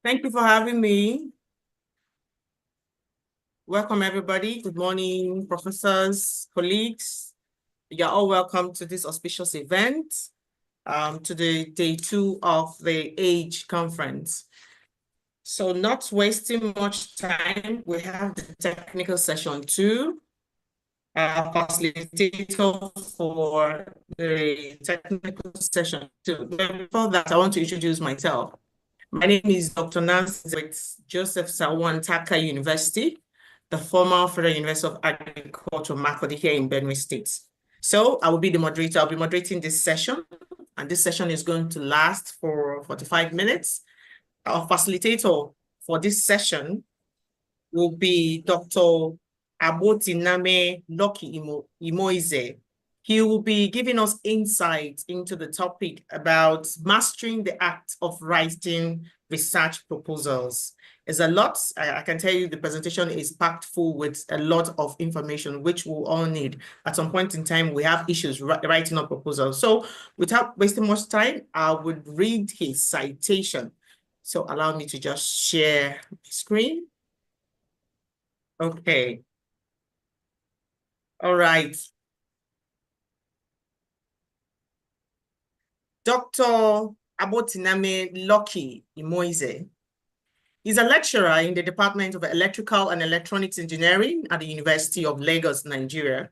Thank you for having me. Welcome, everybody. Good morning, professors, colleagues. You're all welcome to this auspicious event, to the day 2 of the AGE conference. So not wasting much time, we have the technical session 2. Facilitator for the technical session 2. But before that, I want to introduce myself. My name is Dr. Nancy with Joseph Sawan Taka University, the former Federal University of Agriculture, Makurdi here in Benue State. So I will be the moderator. I'll be moderating this session, and this session is going to last for 45 minutes. Our facilitator for this session will be Dr. Agbotiname Imoize. He will be giving us insight into the topic about mastering the act of writing research proposals. There's a lot. I can tell you the presentation is packed full with a lot of information, which we'll all need. At some point in time, we have issues writing up proposals. So without wasting much time, I would read his citation. So allow me to just share my screen. Okay. All right. Dr. Agbotiname Imoize is a lecturer in the Department of Electrical and Electronics Engineering at the University of Lagos, Nigeria.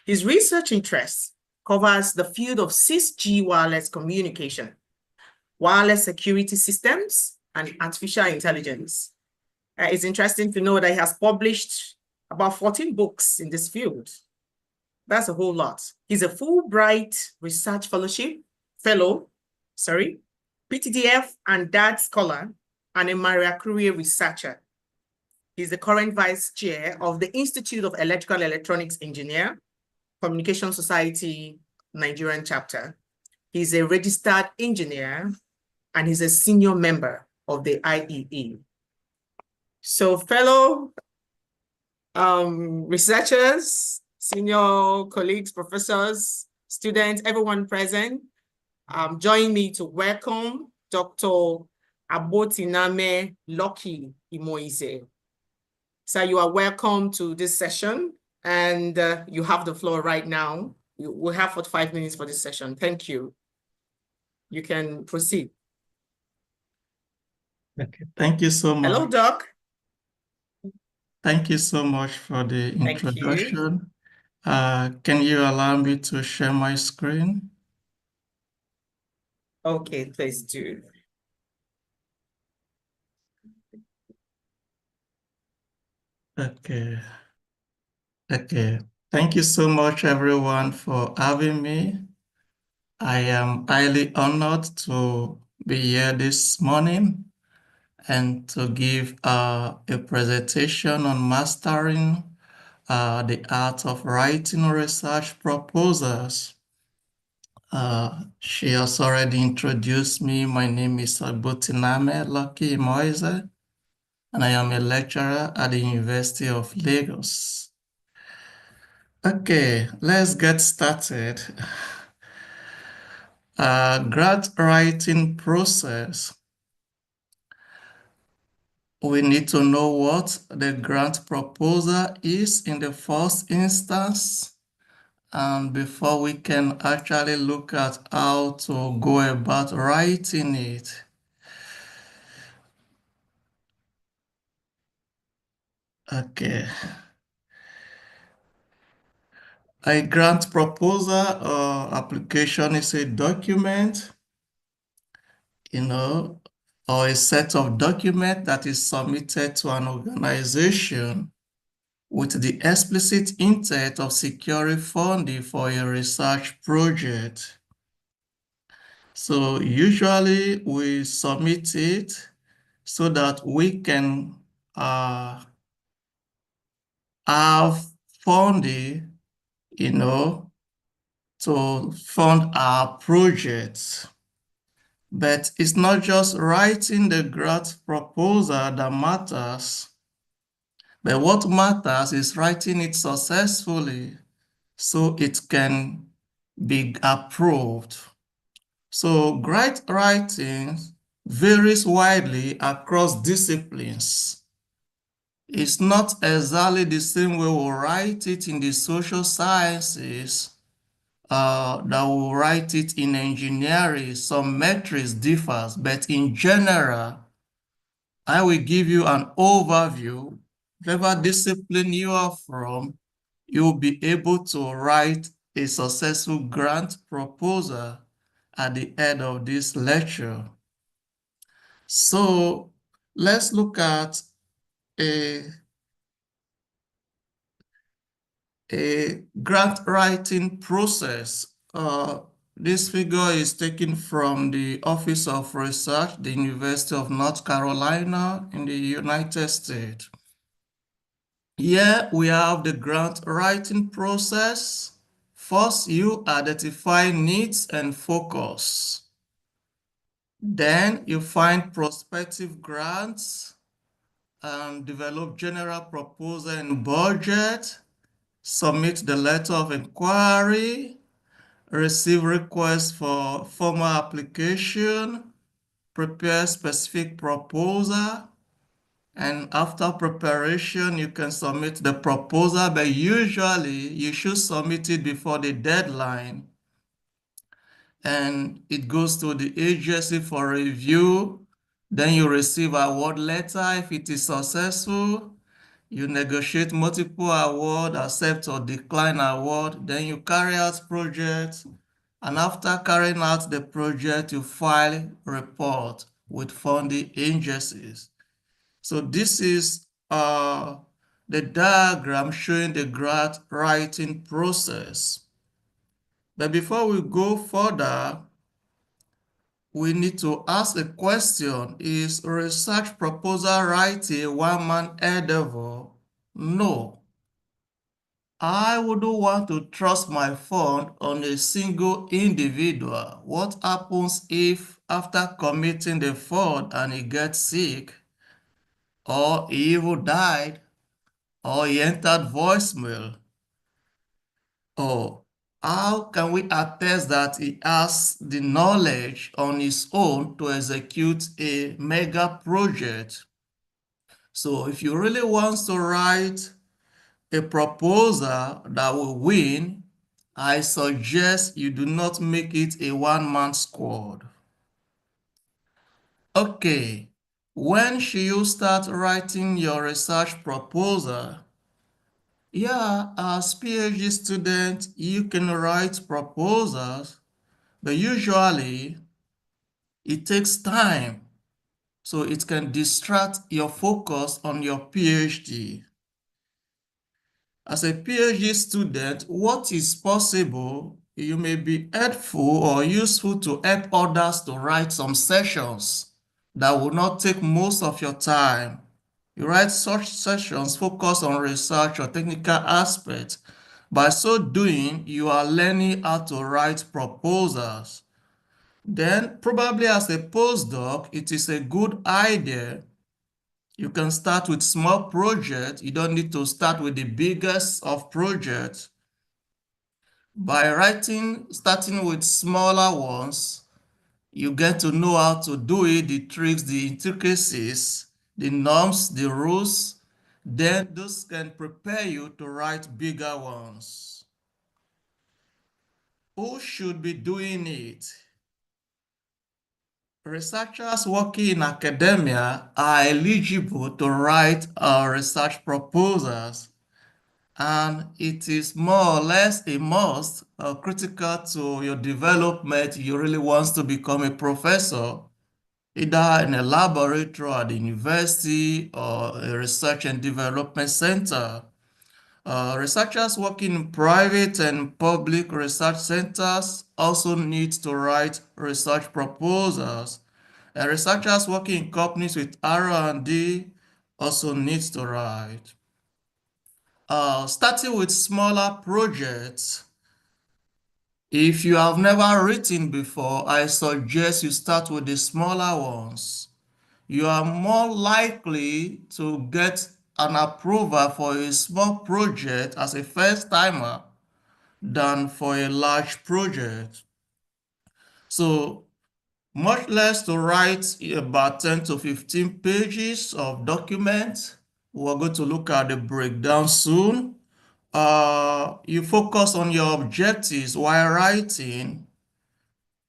His research interests covers the field of 6G wireless communication, wireless security systems, and artificial intelligence. It's interesting to know that he has published about 14 books in this field. That's a whole lot. He's a Fulbright Research Fellow, PTDF and DAD Scholar, and a Maria Curie researcher. He's the current vice chair of the Institute of Electrical and Electronics Engineer, Communication Society, Nigerian chapter. He's a registered engineer, and he's a senior member of the IEE. So fellow researchers, senior colleagues, professors, students, everyone present, join me to welcome Dr. Agbotiname Imoize. So you are welcome to this session, and you have the floor right now. We'll have 45 minutes for this session. Thank you. You can proceed. Okay, thank you so much. Hello, Doc. Thank you so much for the introduction. Can you allow me to share my screen? Okay, please do. Okay. Okay. Thank you so much, everyone, for having me. I am highly honored to be here this morning and to give a presentation on mastering the art of writing research proposals. She has already introduced me. My name is Agbotiname Imoize, and I am a lecturer at the University of Lagos. Okay, let's get started. Grant writing process. We need to know what the grant proposal is in the first instance. And before we can actually look at how to go about writing it. Okay. A grant proposal or application is a document, or a set of documents that is submitted to an organization with the explicit intent of securing funding for a research project. So usually we submit it so that we can have funding, to fund our projects. But it's not just writing the grant proposal that matters, but what matters is writing it successfully so it can be approved. So grant writing varies widely across disciplines. It's not exactly the same way we write it in the social sciences that we write it in engineering. Some metrics differs, but in general, I will give you an overview. Whatever discipline you are from, you'll be able to write a successful grant proposal at the end of this lecture. So let's look at a, a grant writing process. This figure is taken from the Office of Research, the University of North Carolina in the United States. Here we have the grant writing process. First, you identify needs and focus. Then you find prospective grants and develop general proposal and budget, submit the letter of inquiry, receive requests for formal application, prepare specific proposal, and after preparation, you can submit the proposal, but usually you should submit it before the deadline. And it goes to the agency for review. Then you receive award letter if it is successful. You negotiate multiple award, accept or decline award. Then you carry out project. And after carrying out the project, you file report with funding agencies. So this is the diagram showing the grant writing process. But before we go further, we need to ask a question. Is research proposal writing a one-man endeavor? No. I wouldn't want to trust my fund on a single individual. What happens if after committing the fund and he gets sick, or he even died, or he entered voicemail? Or how can we attest that he has the knowledge on his own to execute a mega project? So if you really want to write a proposal that will win, I suggest you do not make it a one-man squad. Okay, when should you start writing your research proposal? Yeah, as PhD student, you can write proposals, but usually it takes time, so it can distract your focus on your PhD. As a PhD student, what is possible, you may be helpful or useful to help others to write some sessions that will not take most of your time. You write such sessions focus on research or technical aspects. By so doing, you are learning how to write proposals. Then, probably as a postdoc, it is a good idea. You can start with small projects. You don't need to start with the biggest of projects. By starting with smaller ones, you get to know how to do it, the tricks, the intricacies, the norms, the rules. Then those can prepare you to write bigger ones. Who should be doing it? Researchers working in academia are eligible to write research proposals, and it is more or less a must critical to your development if you really want to become a professor, either in a laboratory at the university or a research and development center. Researchers working in private and public research centers also need to write research proposals. And researchers working in companies with R&D also needs to write. Starting with smaller projects. If you have never written before, I suggest you start with the smaller ones. You are more likely to get an approval for a small project as a first timer than for a large project. So much less to write about 10 to 15 pages of documents. We're going to look at the breakdown soon. You focus on your objectives while writing.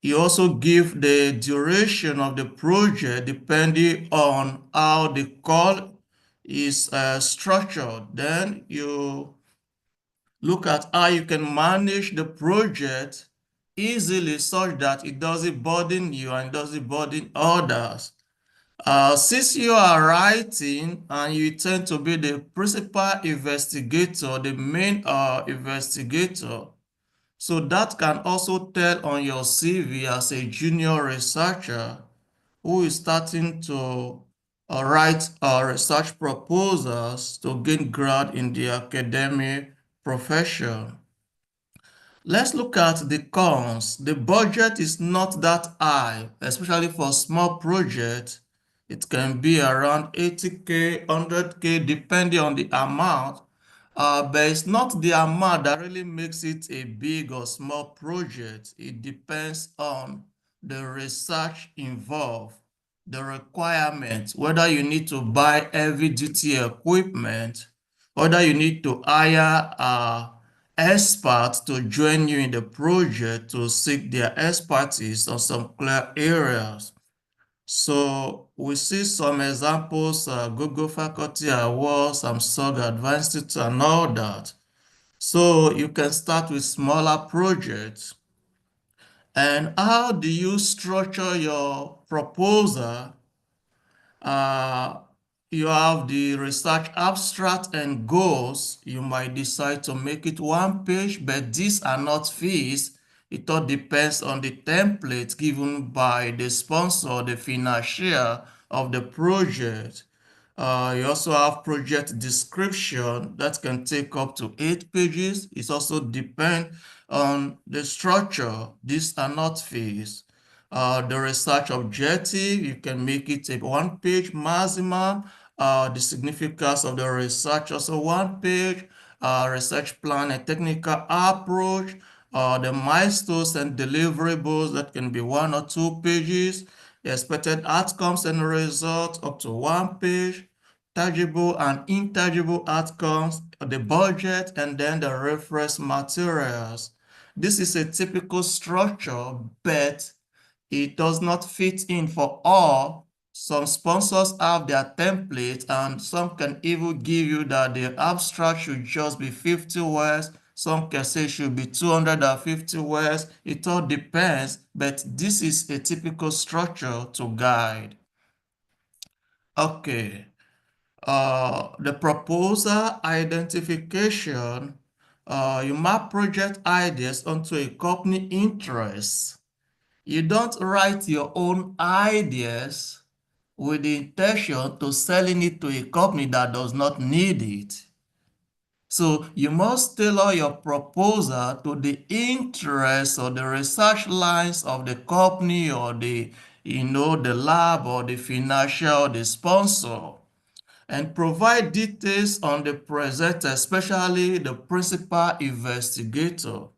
You also give the duration of the project depending on how the call is structured. Then you look at how you can manage the project easily such that it doesn't burden you and doesn't burden others. Since you are writing and you tend to be the principal investigator, the main investigator, so that can also tell on your CV as a junior researcher who is starting to write research proposals to gain grad in the academic profession. Let's look at the cons. The budget is not that high, especially for small projects. It can be around 80K, 100K, depending on the amount. But it's not the amount that really makes it a big or small project. It depends on the research involved, the requirements, whether you need to buy heavy duty equipment, whether you need to hire experts to join you in the project to seek their expertise on some clear areas. So we see some examples, Google Faculty Awards, Samsung Advanced Institute and all that. So you can start with smaller projects. And how do you structure your proposal? uh, you have the research abstract and goals. You might decide to make it one page, but these are not fees. It all depends on the template given by the sponsor, the financier of the project. You also have project description that can take up to 8 pages. It also depends on the structure. These are not fees. The research objective, you can make it a 1 page maximum. The significance of the research, also 1 page. Research plan and technical approach. The milestones and deliverables, that can be 1 or 2 pages. The expected outcomes and results, up to 1 page. Tangible and intangible outcomes, the budget, and then the reference materials. This is a typical structure, but it does not fit in for all. Some sponsors have their template, and some can even give you that the abstract should just be 50 words. Some can say it should be 250 words. It all depends, but this is a typical structure to guide. Okay. The proposal identification, you map project ideas onto a company interest. You don't write your own ideas with the intention to selling it to a company that does not need it. So you must tailor your proposal to the interests or the research lines of the company or the lab or the financial or the sponsor, and provide details on the presenter, especially the principal investigator.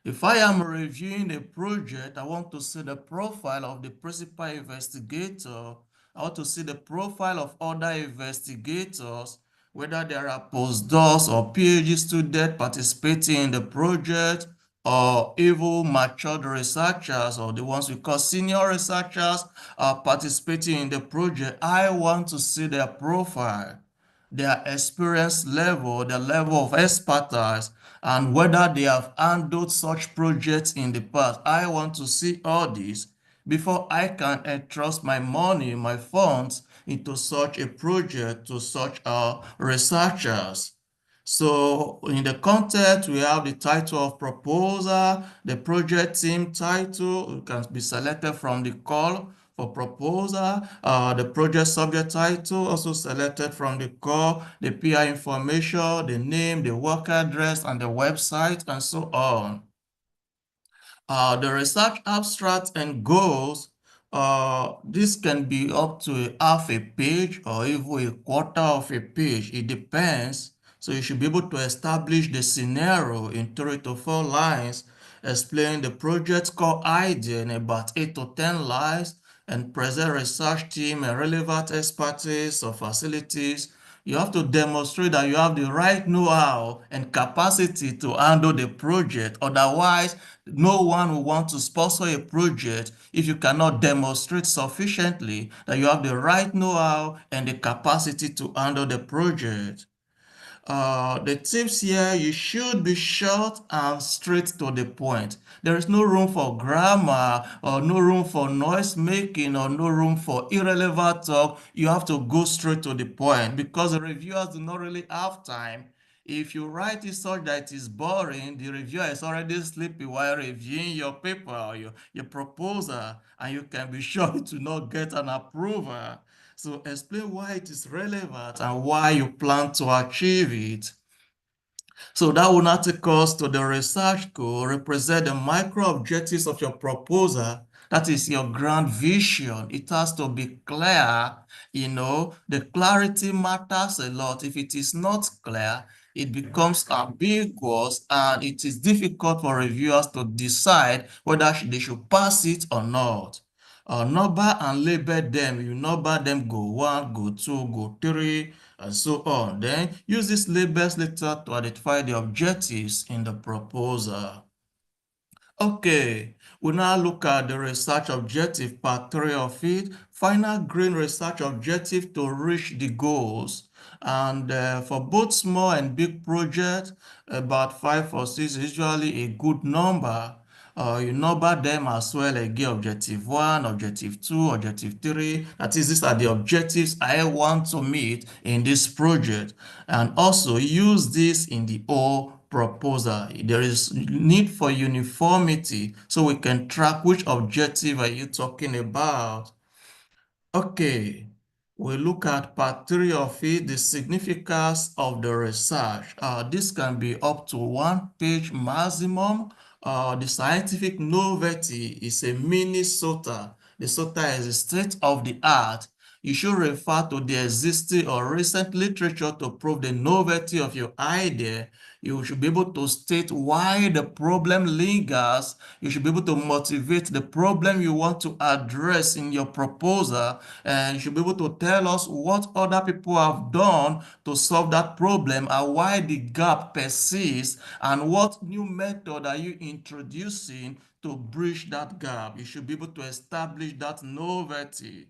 If I am reviewing a project, I want to see the profile of the principal investigator. I want to see the profile of other investigators, whether there are postdocs or PhD students participating in the project, or even matured researchers, or the ones we call senior researchers are participating in the project. I want to see their profile, their experience level, their level of expertise, and whether they have handled such projects in the past. I want to see all this before I can entrust my money, my funds into such a project to such researchers. So in the content, we have the title of proposal, the project team title. It can be selected from the call for proposal, the project subject title also selected from the call, the PI information, the name, the work address, and the website, and so on. The research abstract and goals, this can be up to half a page or even a quarter of a page. It depends. So you should be able to establish the scenario in 3 to 4 lines, explain the project core idea in about 8 to 10 lines, and present research team and relevant expertise or facilities. You have to demonstrate that you have the right know-how and capacity to handle the project. Otherwise, no one will want to sponsor a project if you cannot demonstrate sufficiently that you have the right know-how and the capacity to handle the project. The tips here, you should be short and straight to the point. There is no room for grammar or no room for noise making or no room for irrelevant talk. You have to go straight to the point because the reviewers do not really have time. If you write it such that it is boring, the reviewer is already sleepy while reviewing your paper or your proposal, and you can be sure to not get an approval. So explain why it is relevant and why you plan to achieve it. So that will now take us to the research goal, represent the micro objectives of your proposal. That is your grand vision. It has to be clear. The clarity matters a lot. If it is not clear, it becomes ambiguous and it is difficult for reviewers to decide whether they should pass it or not. Number and label them. You number them go 1, go 2, go 3, and so on. Then use these labels later to identify the objectives in the proposal. Okay, we now look at the research objective, part 3 of it. Final green research objective to reach the goals. And for both small and big projects, about 5 or 6 is usually a good number. You number them as well again, objective 1, objective 2, objective 3. That is, these are the objectives I want to meet in this project. And also use this in the whole proposal. There is need for uniformity so we can track which objective are you talking about. Okay, we look at part 3 of it, the significance of the research. This can be up to 1 page maximum. The scientific novelty is a mini SOTA. The SOTA is a state of the art. You should refer to the existing or recent literature to prove the novelty of your idea. You should be able to state why the problem lingers. You should be able to motivate the problem you want to address in your proposal. And you should be able to tell us what other people have done to solve that problem and why the gap persists and what new method are you introducing to bridge that gap. You should be able to establish that novelty.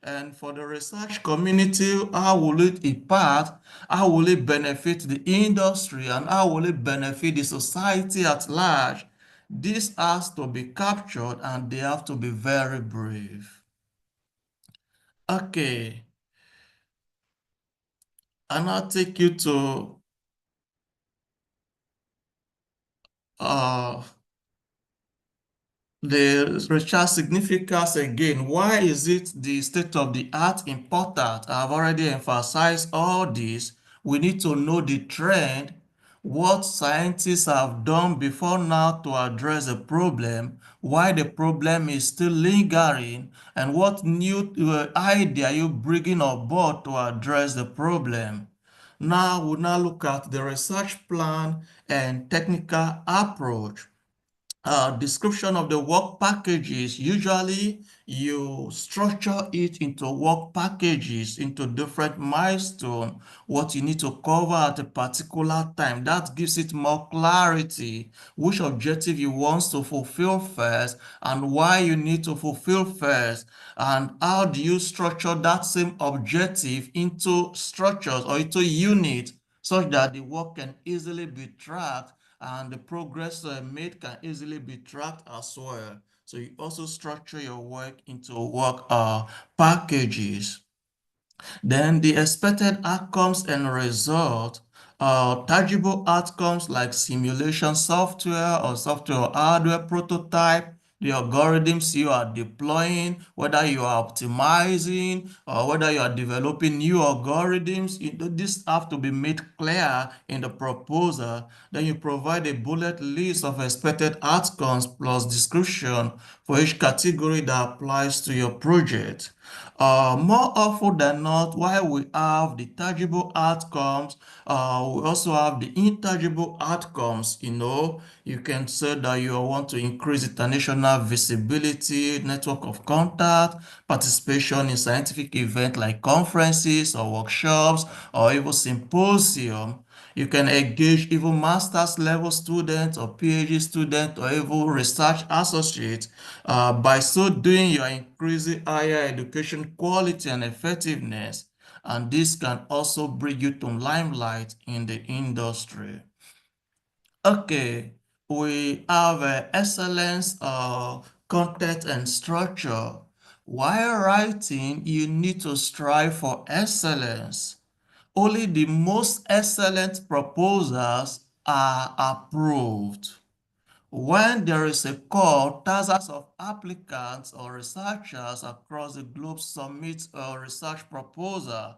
And for the research community, how will it impact? How will it benefit the industry? And how will it benefit the society at large? This has to be captured and they have to be very brief. Okay. And I'll take you to uh, the research significance again. Why is it the state of the art important? I've already emphasized all this. We need to know the trend, what scientists have done before now to address the problem, why the problem is still lingering, and what new idea you bringing on board to address the problem. Now we'll now look at the research plan and technical approach. Description of the work packages. Usually you structure it into work packages, into different milestones, what you need to cover at a particular time. That gives it more clarity, which objective you want to fulfill first and why you need to fulfill first, and how do you structure that same objective into structures or into units such that the work can easily be tracked and the progress made can easily be tracked as well. So you also structure your work into work packages. Then the expected outcomes and result, tangible outcomes like simulation software or software hardware prototype, the algorithms you are deploying, whether you are optimizing or whether you are developing new algorithms, this have to be made clear in the proposal. Then you provide a bullet list of expected outcomes plus description for each category that applies to your project. More often than not, while we have the tangible outcomes, we also have the intangible outcomes. You can say that you want to increase international visibility, network of contact, participation in scientific events like conferences or workshops or even symposium. You can engage even master's level students or PhD students or even research associates. By so doing, you are increasing higher education quality and effectiveness, and this can also bring you to limelight in the industry. Okay, we have excellence, content, and structure. While writing, you need to strive for excellence. Only the most excellent proposals are approved. When there is a call, thousands of applicants or researchers across the globe submit a research proposal.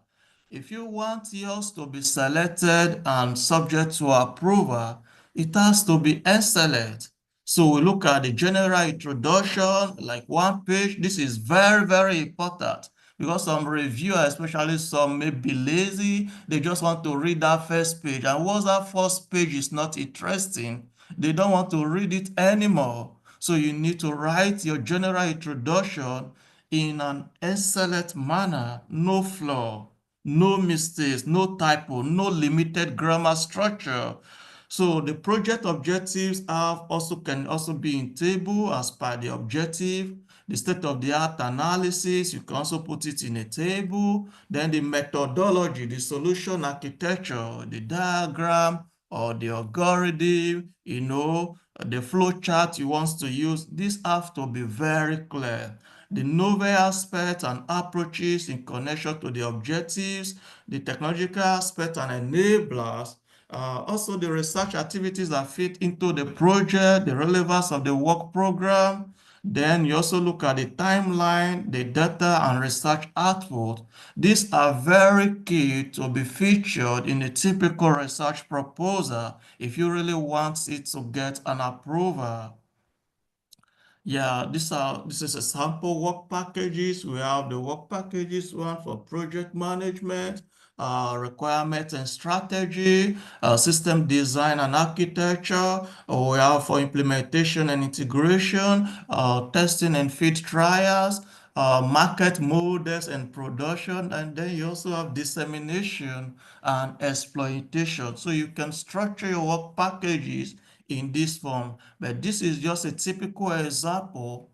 If you want yours to be selected and subject to approval, it has to be excellent. So we look at the general introduction, like one page. This is very, very important because some reviewers, especially some may be lazy, they just want to read that first page. And once that first page is not interesting, they don't want to read it anymore. So you need to write your general introduction in an excellent manner, no flaw, no mistakes, no typo, no limited grammar structure. So the project objectives can also be in table as per the objective. The state-of-the-art analysis, you can also put it in a table. Then the methodology, the solution architecture, the diagram or the algorithm, the flow chart you want to use. These have to be very clear. The novel aspects and approaches in connection to the objectives, the technological aspect and enablers, also the research activities that fit into the project, the relevance of the work program. Then you also look at the timeline, the data and research output. These are very key to be featured in a typical research proposal if you really want it to get an approval. Yeah, this is a sample work packages. We have the work packages one for project management, requirements and strategy, system design and architecture. We have for implementation and integration, testing and field trials, market models and production, and then you also have dissemination and exploitation. So you can structure your work packages in this form, but this is just a typical example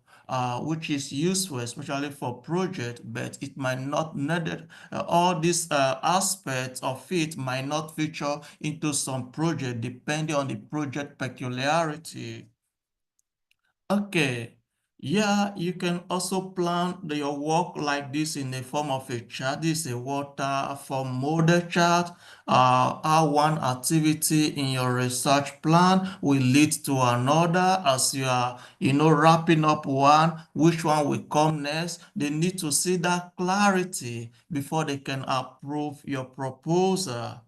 which is useful especially for project, but it might not need all these aspects of it might not feature into some project depending on the project peculiarity. Okay, yeah, you can also plan your work like this in the form of a chart. This is a waterfall model chart. How one activity in your research plan will lead to another as you are, wrapping up one, which one will come next. They need to see that clarity before they can approve your proposal.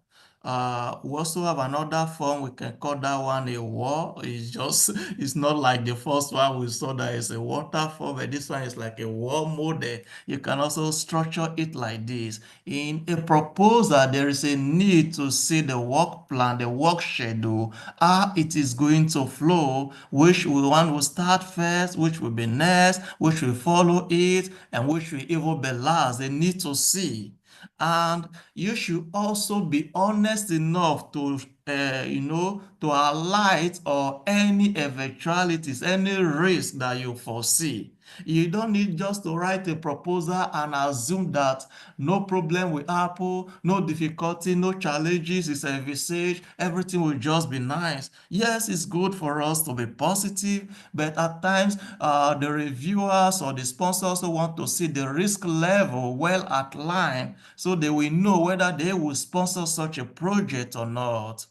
We also have another form. We can call that one a wall. It's not like the first one we saw that is a waterfall, but this one is like a wall model. You can also structure it like this. In a proposal, there is a need to see the work plan, the work schedule, how it is going to flow, which one will start first, which will be next, which will follow it, and which will even be last. They need to see. And you should also be honest enough to to highlight or any eventualities, any risk that you foresee. You don't need just to write a proposal and assume that no problem will happen, no difficulty, no challenges is envisaged, everything will just be nice. Yes, it's good for us to be positive, but at times the reviewers or the sponsors also want to see the risk level well outlined so they will know whether they will sponsor such a project or not.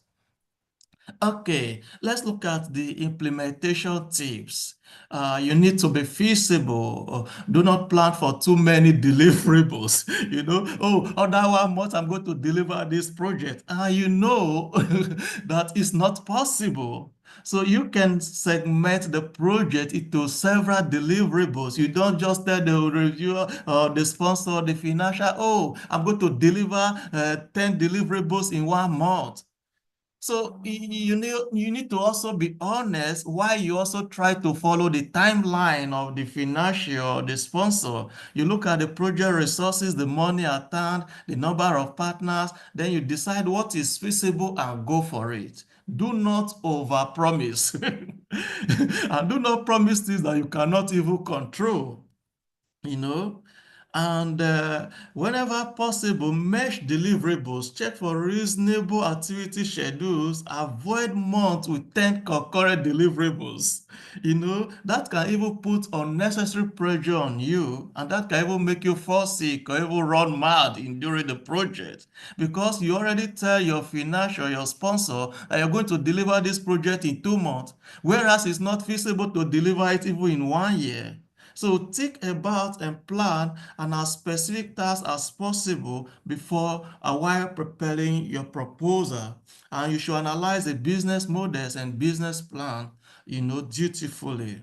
Okay, let's look at the implementation tips. You need to be feasible. Do not plan for too many deliverables. That 1 month I'm going to deliver this project. You know that is not possible. So you can segment the project into several deliverables. You don't just tell the reviewer or the sponsor, the financial, oh, I'm going to deliver 10 deliverables in 1 month. So you need to also be honest while you also try to follow the timeline of the financial, the sponsor. You look at the project resources, the money at hand, the number of partners, then you decide what is feasible and go for it. Do not overpromise. And do not promise things that you cannot even control, you know. And whenever possible, mesh deliverables, check for reasonable activity schedules, avoid months with 10 concurrent deliverables. That can even put unnecessary pressure on you, and that can even make you fall sick or even run mad during the project, because you already tell your financial, your sponsor, that you're going to deliver this project in 2 months, whereas it's not feasible to deliver it even in 1 year. So think about and plan and as specific tasks as possible before and while preparing your proposal. And you should analyze the business models and business plan, dutifully.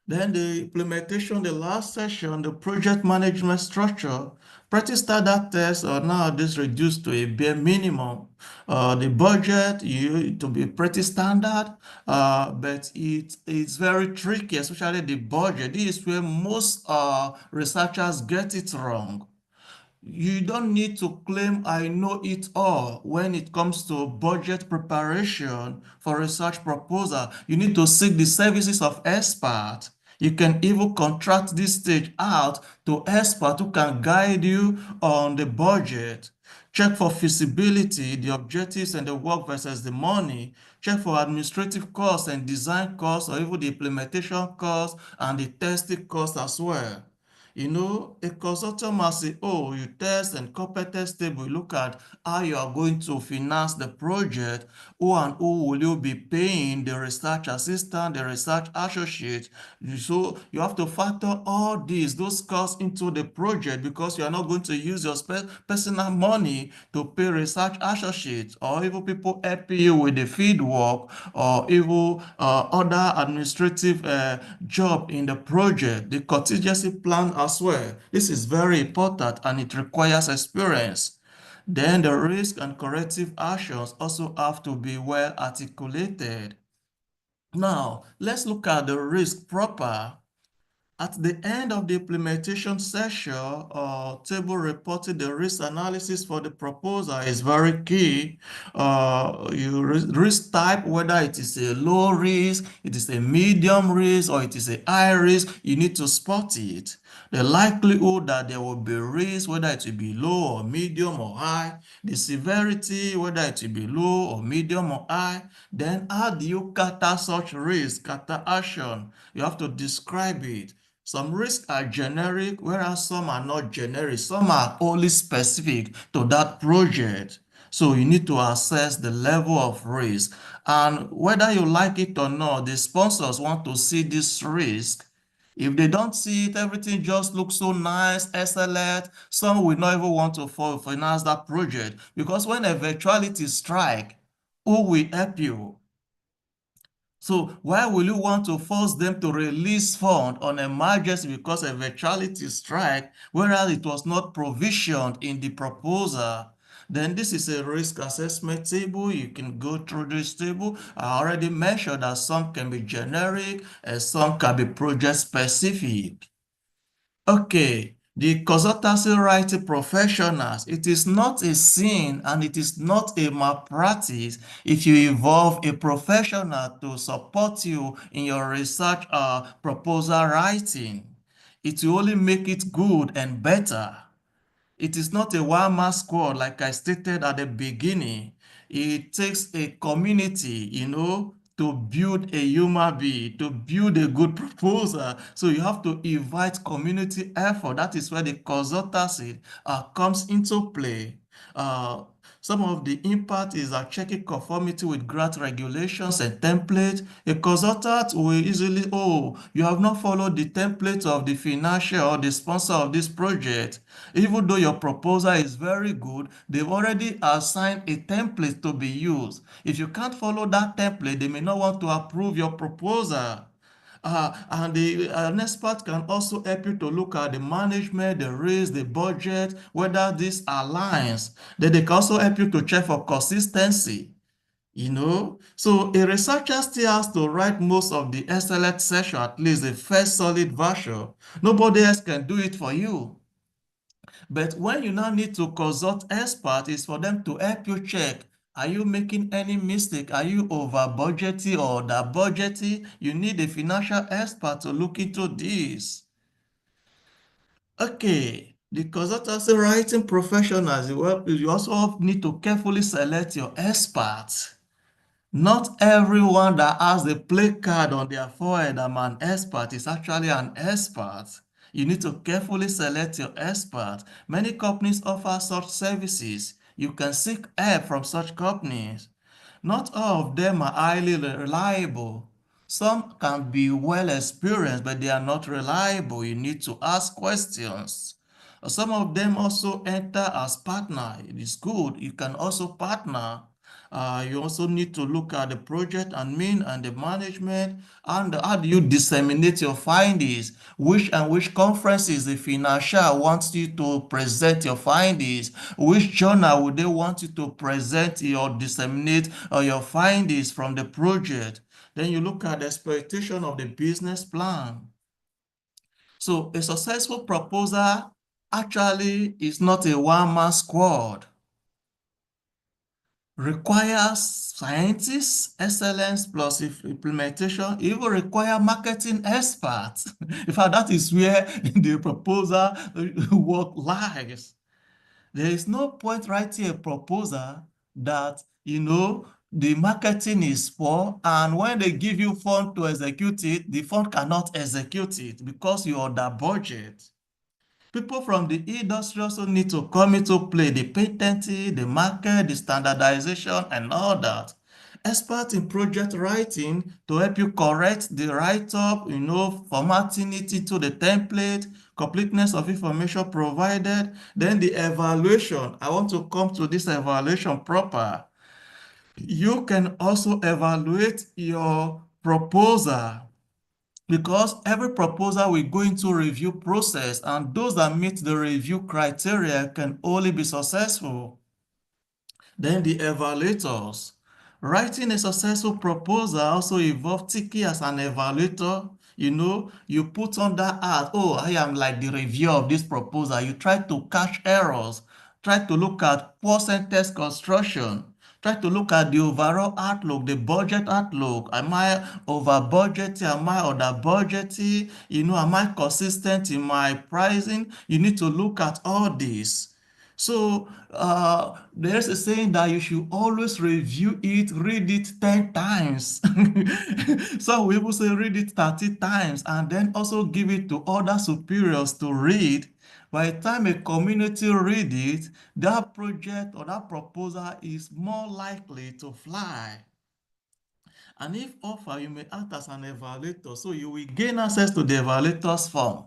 Then the implementation, the last session, the project management structure. Practice standard tests are nowadays reduced to a bare minimum. The budget to be pretty standard, but it's very tricky, especially the budget. This is where most researchers get it wrong. You don't need to claim I know it all when it comes to budget preparation for research proposal. You need to seek the services of experts. You can even contract this stage out to experts who can guide you on the budget. Check for feasibility, the objectives and the work versus the money. Check for administrative costs and design costs, or even the implementation costs and the testing costs as well. A consultant must say, oh, you test and competence table, you look at how you are going to finance the project, who and who will you be paying, the research assistant, the research associate. So you have to factor all those costs into the project, because you are not going to use your personal money to pay research associates or even people helping you with the field work or even other administrative job in the project. The contingency plan as well. This is very important and it requires experience. Then the risk and corrective actions also have to be well articulated. Now, let's look at the risk proper. At the end of the implementation session, table reporting the risk analysis for the proposal is very key. You risk type, whether it is a low risk, it is a medium risk, or it is a high risk, you need to spot it. The likelihood that there will be risk, whether it will be low or medium or high, the severity, whether it will be low or medium or high, then how do you counter such risk, counter action? You have to describe it. Some risks are generic, whereas some are not generic. Some are only specific to that project. So you need to assess the level of risk. And whether you like it or not, the sponsors want to see this risk. If they don't see it, everything just looks so nice, excellent. Some will not even want to finance that project, because when eventuality strike, who will help you? So why will you want to force them to release fund on emergency because eventuality strike, whereas it was not provisioned in the proposal? Then this is a risk assessment table. You can go through this table. I already mentioned that some can be generic and some can be project specific. Okay, the consultancy writing professionals, it is not a sin and it is not a malpractice if you involve a professional to support you in your research proposal writing. It will only make it good and better. It is not a one-man squad like I stated at the beginning. It takes a community, to build a human being, to build a good proposal. So you have to invite community effort. That is where the consultancy comes into play. Uh, Some of the impact is checking conformity with grant regulations and template. A consultant will easily, oh, you have not followed the template of the financier or the sponsor of this project. Even though your proposal is very good, they've already assigned a template to be used. If you can't follow that template, they may not want to approve your proposal. An expert can also help you to look at the management, the risk, the budget, whether this aligns. Then they can also help you to check for consistency. So a researcher still has to write most of the SLX section, at least the first solid version. Nobody else can do it for you. But when you now need to consult experts, it's for them to help you check. Are you making any mistake? Are you over budgeting or under budgeting? You need a financial expert to look into this. Okay, the consultancy writing professionals, you also need to carefully select your experts. Not everyone that has the play card on their forehead, I'm an expert, is actually an expert. You need to carefully select your expert. Many companies offer such services. You can seek help from such companies. Not all of them are highly reliable. Some can be well experienced, but they are not reliable. You need to ask questions. Some of them also enter as partner. It is good. You can also partner. You also need to look at the project admin and the management, and how do you disseminate your findings, which conferences the financier wants you to present your findings, which journal would they want you to present or disseminate your findings from the project. Then you look at the exploitation of the business plan. So a successful proposal actually is not a one-man squad. Requires scientists, excellence plus implementation, even require marketing experts. In fact, that is where the proposal work lies. There is no point writing a proposal that, the marketing is poor, and when they give you fund to execute it, the fund cannot execute it because you're under budget. People from the industry also need to come into play, the patenting, the market, the standardization, and all that. Expert in project writing to help you correct the write-up, formatting it into the template, completeness of information provided, then the evaluation. I want to come to this evaluation proper. You can also evaluate your proposal, because every proposal will go into review process, and those that meet the review criteria can only be successful. Then the evaluators. Writing a successful proposal also involves thinking as an evaluator. You put on that hat, oh, I am like the reviewer of this proposal. You try to catch errors, try to look at poor sentence construction, try to look at the overall outlook, the budget outlook. Am I over budgeting? Am I under budgeting? Am I consistent in my pricing? You need to look at all this. So there's a saying that you should always review it, read it 10 times. Some people say read it 30 times and then also give it to other superiors to read. By the time a community read it, that project or that proposal is more likely to fly. And if offer, you may act as an evaluator, so you will gain access to the evaluator's form.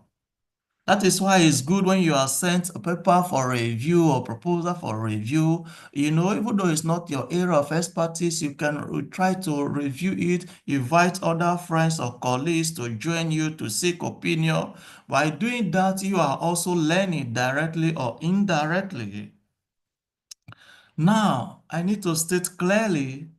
That is why it's good when you are sent a paper for review or proposal for review. Even though it's not your area of expertise, you can try to review it, invite other friends or colleagues to join you to seek opinion. By doing that, you are also learning directly or indirectly. Now, I need to state clearly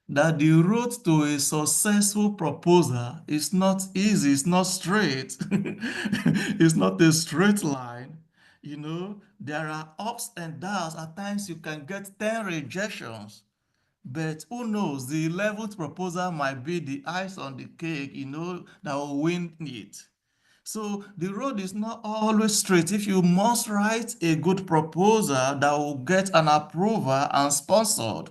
that the road to a successful proposal is not easy, it's not straight. It's not a straight line. There are ups and downs. At times you can get 10 rejections. But who knows, the 11th proposal might be the ice on the cake, that will win it. So the road is not always straight. If you must write a good proposal that will get an approval and sponsored.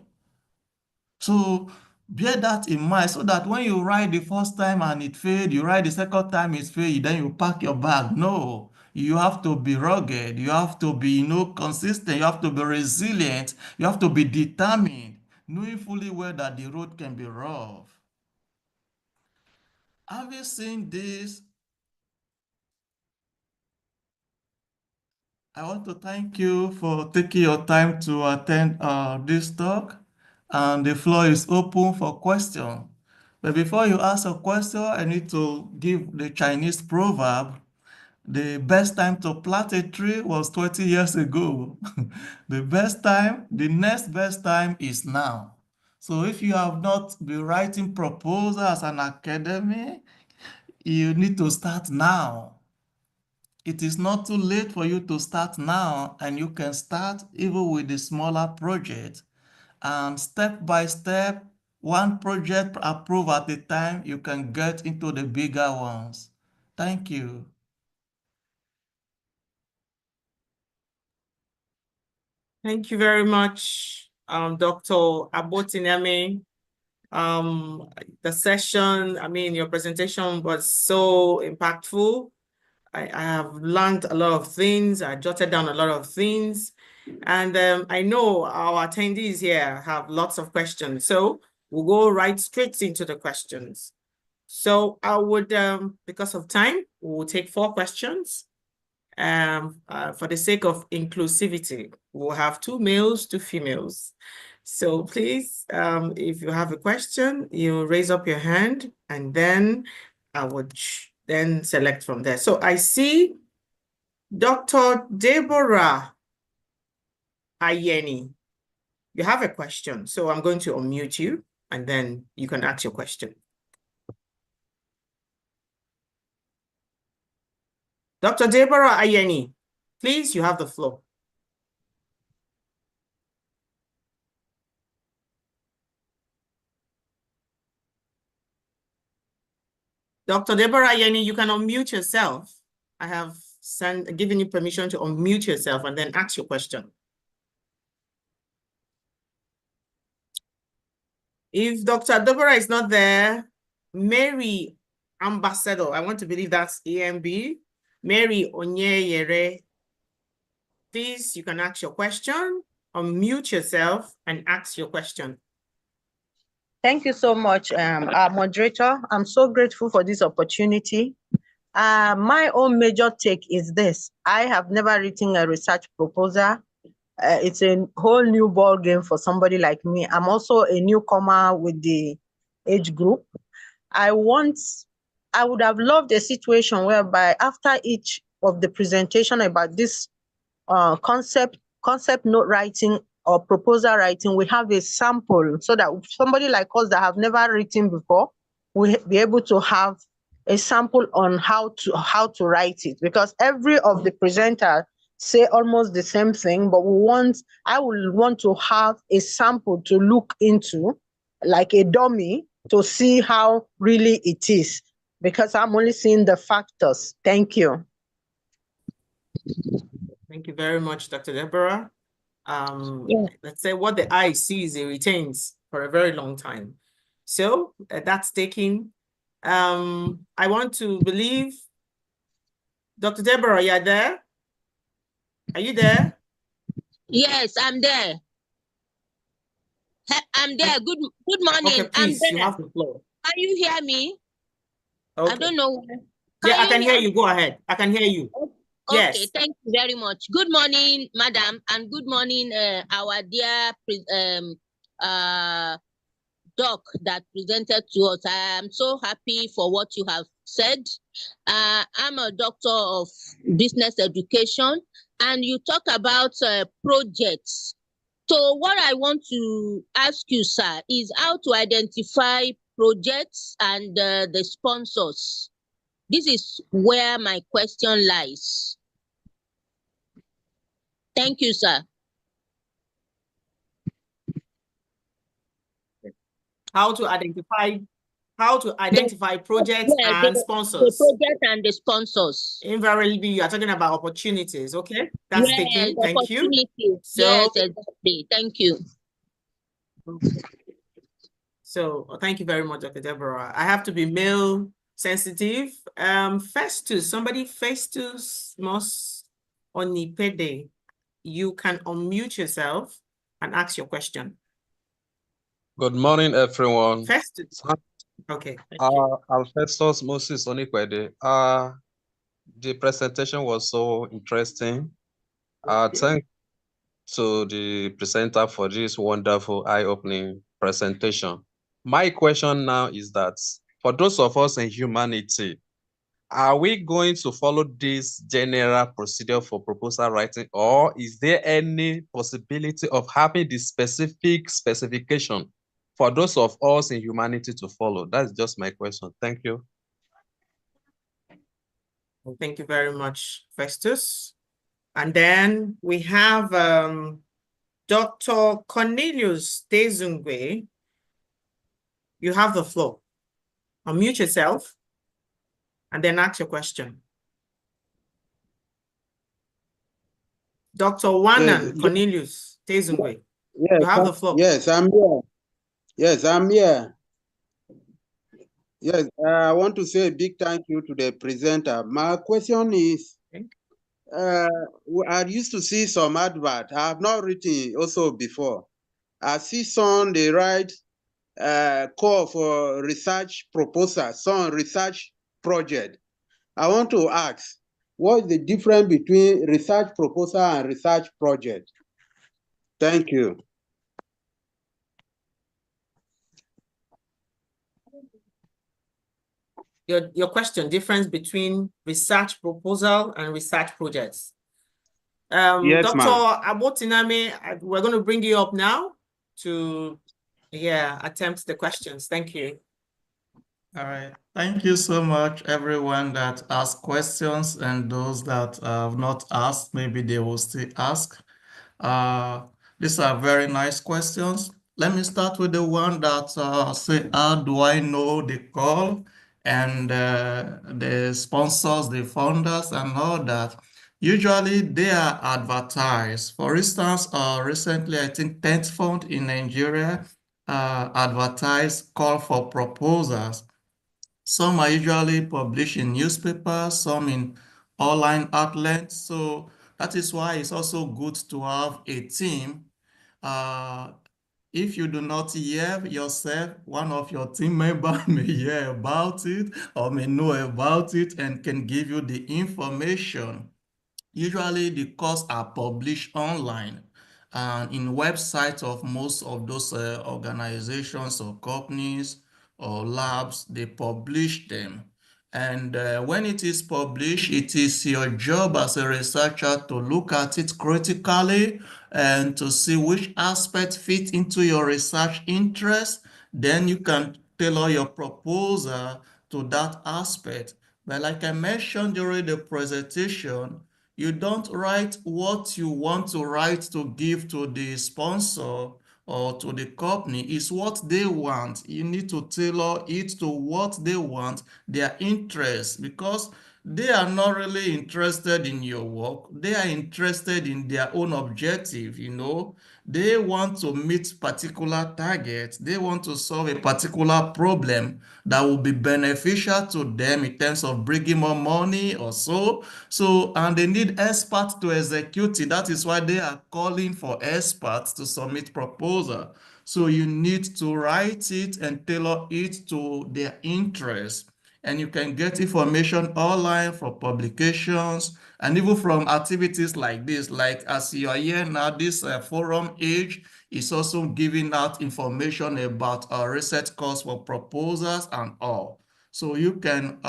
So bear that in mind so that when you write the first time and it failed, you write the second time it failed, then you pack your bag. No, You have to be rugged. You have to be, consistent. You have to be resilient. You have to be determined, knowing fully well that the road can be rough. Having seen this, I want to thank you for taking your time to attend this talk, and the floor is open for questions. But before you ask a question, I need to give the Chinese proverb. The best time to plant a tree was 20 years ago. The next best time is now. So if you have not been writing proposals as an academy, you need to start now. It is not too late for you to start now, and you can start even with the smaller project. And step by step, one project approved at a time, you can get into the bigger ones. Thank you. Thank you very much, Dr. Agbotiname. The session, your presentation was so impactful. I have learned a lot of things. I jotted down a lot of things. And I know our attendees here have lots of questions. So we'll go right straight into the questions. So I would, because of time, we'll take 4 questions. For the sake of inclusivity, we'll have 2 males, 2 females. So please, if you have a question, you raise up your hand, and then I would then select from there. So I see Dr. Deborah Ayeni. You have a question, so I'm going to unmute you, and then you can ask your question. Dr. Deborah Ayeni, please, you have the floor. Dr. Deborah Ayeni, you can unmute yourself. I have given you permission to unmute yourself and then ask your question. If Dr. Deborah is not there, Mary Ambassador, I want to believe that's AMB. Mary Onyeyere, please, you can ask your question, unmute yourself and ask your question. Thank you so much, our moderator. I'm so grateful for this opportunity. My own major take is this. I have never written a research proposal. It's a whole new ball game for somebody like me. I'm also a newcomer with the age group. I would have loved a situation whereby after each of the presentation about this concept note writing or proposal writing, we have a sample so that somebody like us that have never written before will be able to have a sample on how to write it, because every of the presenters say almost the same thing, but I will want to have a sample to look into, like a dummy, to see how really it is, because I'm only seeing the factors. Thank you. Thank you very much, Dr. Deborah. Let's say what the eye sees, it retains for a very long time. So that's taking. I want to believe, Dr. Deborah, you're there? Are you there? Yes, I'm there. I'm there. Good morning. Okay, please, you have the floor. Can you hear me? Okay. I don't know. I can hear you. Go ahead. I can hear you. Okay, yes. Thank you very much. Good morning, madam, and good morning, our dear doc that presented to us. I am so happy for what you have said. I'm a doctor of business education, and you talk about projects. So what I want to ask you, sir, is how to identify projects and the sponsors. This is where my question lies. Thank you, sir. How to identify projects and sponsors. The project and the sponsors. Invariably, you are talking about opportunities, okay? That's taking. Thank you. So, yes, exactly. Thank you. So thank you very much, Dr. Deborah. I have to be male sensitive. Festus Mos Onipede. You can unmute yourself and ask your question. Good morning, everyone. Festus. Okay. Thank you. Festus Moses Onikwede. The presentation was so interesting. Thank to the presenter for this wonderful, eye-opening presentation. My question now is that for those of us in humanity, are we going to follow this general procedure for proposal writing, or is there any possibility of having the specific specification for those of us in humanity to follow? That's just my question. Thank you. Well, thank you very much, Festus. And then we have Dr. Cornelius Dezungwe. You have the floor. Unmute yourself and then ask your question. Dr. Wanan Cornelius Dezungwe. Yes, You have the floor. Yes, I'm here. Yes, I'm here. Yes, I want to say a big thank you to the presenter. My question is, I used to see some advert. I have not written also before. I see some, they write call for research proposal, some research project. I want to ask, what is the difference between research proposal and research project? Thank you. Your question, difference between research proposal and research projects. Yes, Dr. ma'am. Agbotiname, we're going to bring you up now to attempt the questions. Thank you. All right. Thank you so much, everyone that asked questions, and those that have not asked, maybe they will still ask. These are very nice questions. Let me start with the one that say, how do I know the call and the sponsors, the founders, and all that? Usually they are advertised. For instance, recently, I think 10th Fund in Nigeria advertised call for proposals. Some are usually published in newspapers, some in online outlets. So that is why it's also good to have a team. If you do not hear yourself, one of your team members may hear about it or may know about it and can give you the information. Usually the courses are published online and in websites of most of those organizations or companies or labs, they publish them. And when it is published, it is your job as a researcher to look at it critically and to see which aspect fit into your research interest. Then you can tailor your proposal to that aspect. But like I mentioned during the presentation, you don't write what you want to write to give to the sponsor or to the company. It's what they want. You need to tailor it to what they want, their interests, because they are not really interested in your work. They are interested in their own objective, you know. They want to meet particular targets. They want to solve a particular problem that will be beneficial to them in terms of bringing more money or so. And they need experts to execute it. That is why they are calling for experts to submit proposal. So you need to write it and tailor it to their interests. And you can get information online from publications and even from activities like this. Like as you are here now, this forum age is also giving out information about research costs for proposals and all. So you can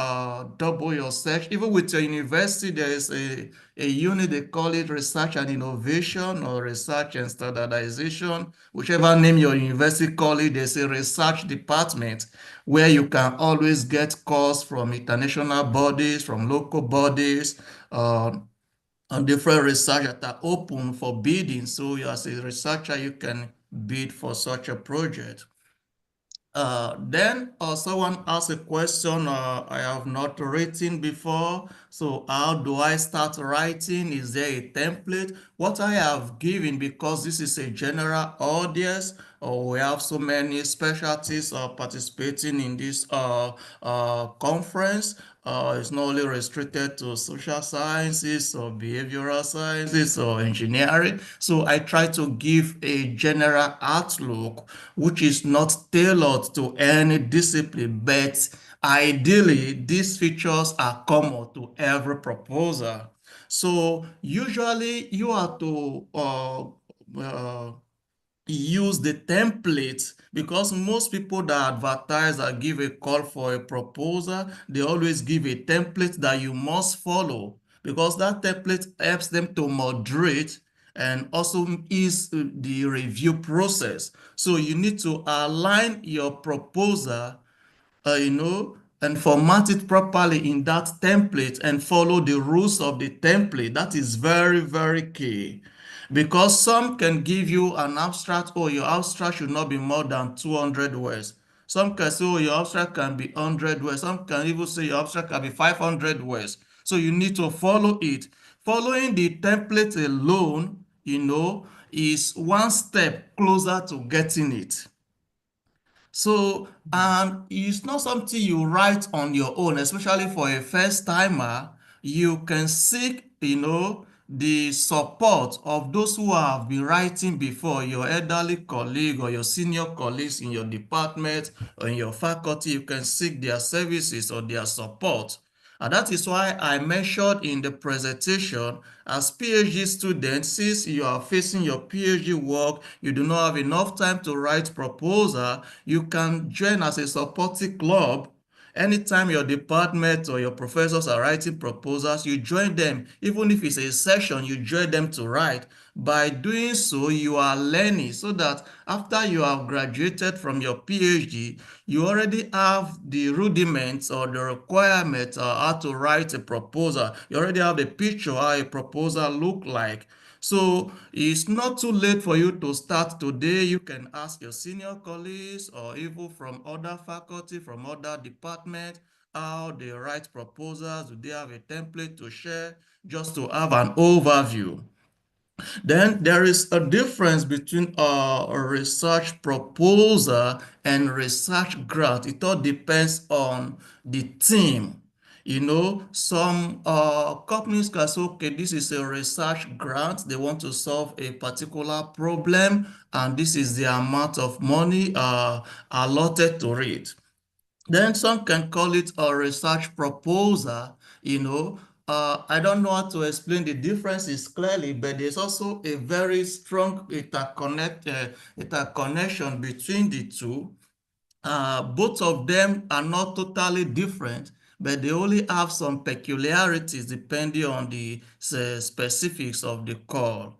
double your search. Even with your university, there is a unit, they call it research and innovation or research and standardization. Whichever name your university call it, there's a research department where you can always get calls from international bodies, from local bodies, on different research that are open for bidding. So as a researcher, you can bid for such a project. Then someone asked a question I have not written before. So how do I start writing? Is there a template? What I have given, because this is a general audience, we have so many specialties participating in this conference. It's not only restricted to social sciences or behavioral sciences or engineering. So I try to give a general outlook, which is not tailored to any discipline, but ideally, these features are common to every proposal. So usually you have to use the template, because most people that advertise or give a call for a proposal, they always give a template that you must follow, because that template helps them to moderate and also ease the review process. So you need to align your proposal, and format it properly in that template and follow the rules of the template. That is very, very key. Because some can give you an abstract, or your abstract should not be more than 200 words. Some can say, oh, your abstract can be 100 words. Some can even say your abstract can be 500 words. So you need to follow it. Following the template alone, is one step closer to getting it. So, it's not something you write on your own, especially for a first timer. You can seek, the support of those who have been writing before, your elderly colleague or your senior colleagues in your department or in your faculty. You can seek their services or their support. And that is why I mentioned in the presentation, as PhD students, since you are facing your PhD work, you do not have enough time to write proposal, you can join as a supporting club. Anytime your department or your professors are writing proposals, you join them. Even if it's a session, you join them to write. By doing so, you are learning, so that after you have graduated from your PhD, you already have the rudiments or the requirements how to write a proposal. You already have the picture how a proposal look like. So it's not too late for you to start today. You can ask your senior colleagues or even from other faculty, from other departments, how they write proposals. Do they have a template to share, just to have an overview? Then there is a difference between a research proposal and research grant. It all depends on the team. Some companies can say, okay, this is a research grant. They want to solve a particular problem, and this is the amount of money allotted to it. Then some can call it a research proposal. I don't know how to explain the differences clearly, but there's also a very strong interconnection between the two. Both of them are not totally different, but they only have some peculiarities depending on the specifics of the call.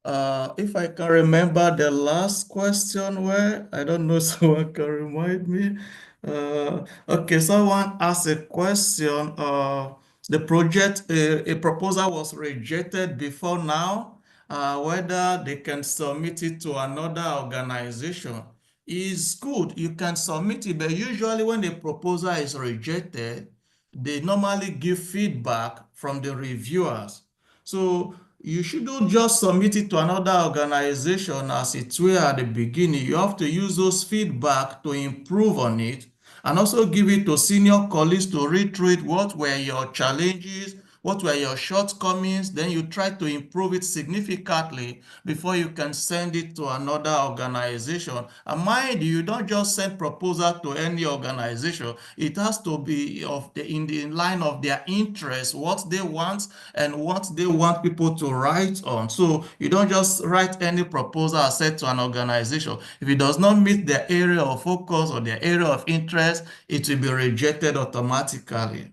If I can remember the last question, where I don't know, someone can remind me. Okay, someone asked a question. The project, a proposal was rejected before now, whether they can submit it to another organization. Is good, you can submit it, but usually when the proposal is rejected, they normally give feedback from the reviewers. So you shouldn't just submit it to another organization as it were at the beginning. You have to use those feedback to improve on it, and also give it to senior colleagues to read through it. What were your challenges? What were your shortcomings? Then you try to improve it significantly before you can send it to another organization. And mind you, don't just send proposal to any organization. It has to be in the line of their interest, what they want and what they want people to write on. So you don't just write any proposal sent to an organization. If it does not meet their area of focus or their area of interest, it will be rejected automatically.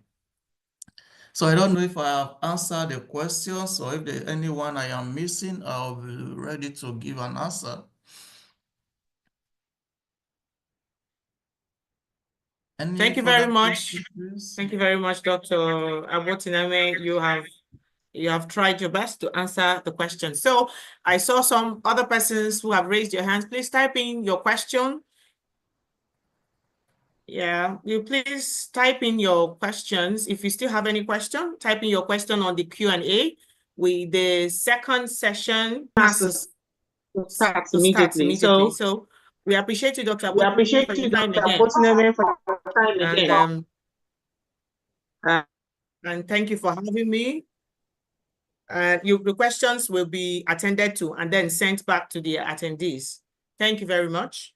So I don't know if I have answered the questions, or if there's anyone I am missing, I'll be ready to give an answer. Thank you very much. Thank you very much, Dr. Agbotiname. You have tried your best to answer the question. So I saw some other persons who have raised your hands. Please type in your question. Yeah, you please type in your questions. If you still have any question, type in your question on the Q&A. The second session has to start immediately. So We appreciate you, Dr. We appreciate for you, your time Dr. again. Agbotiname, for your time again. And thank you for having me. The questions will be attended to and then sent back to the attendees. Thank you very much.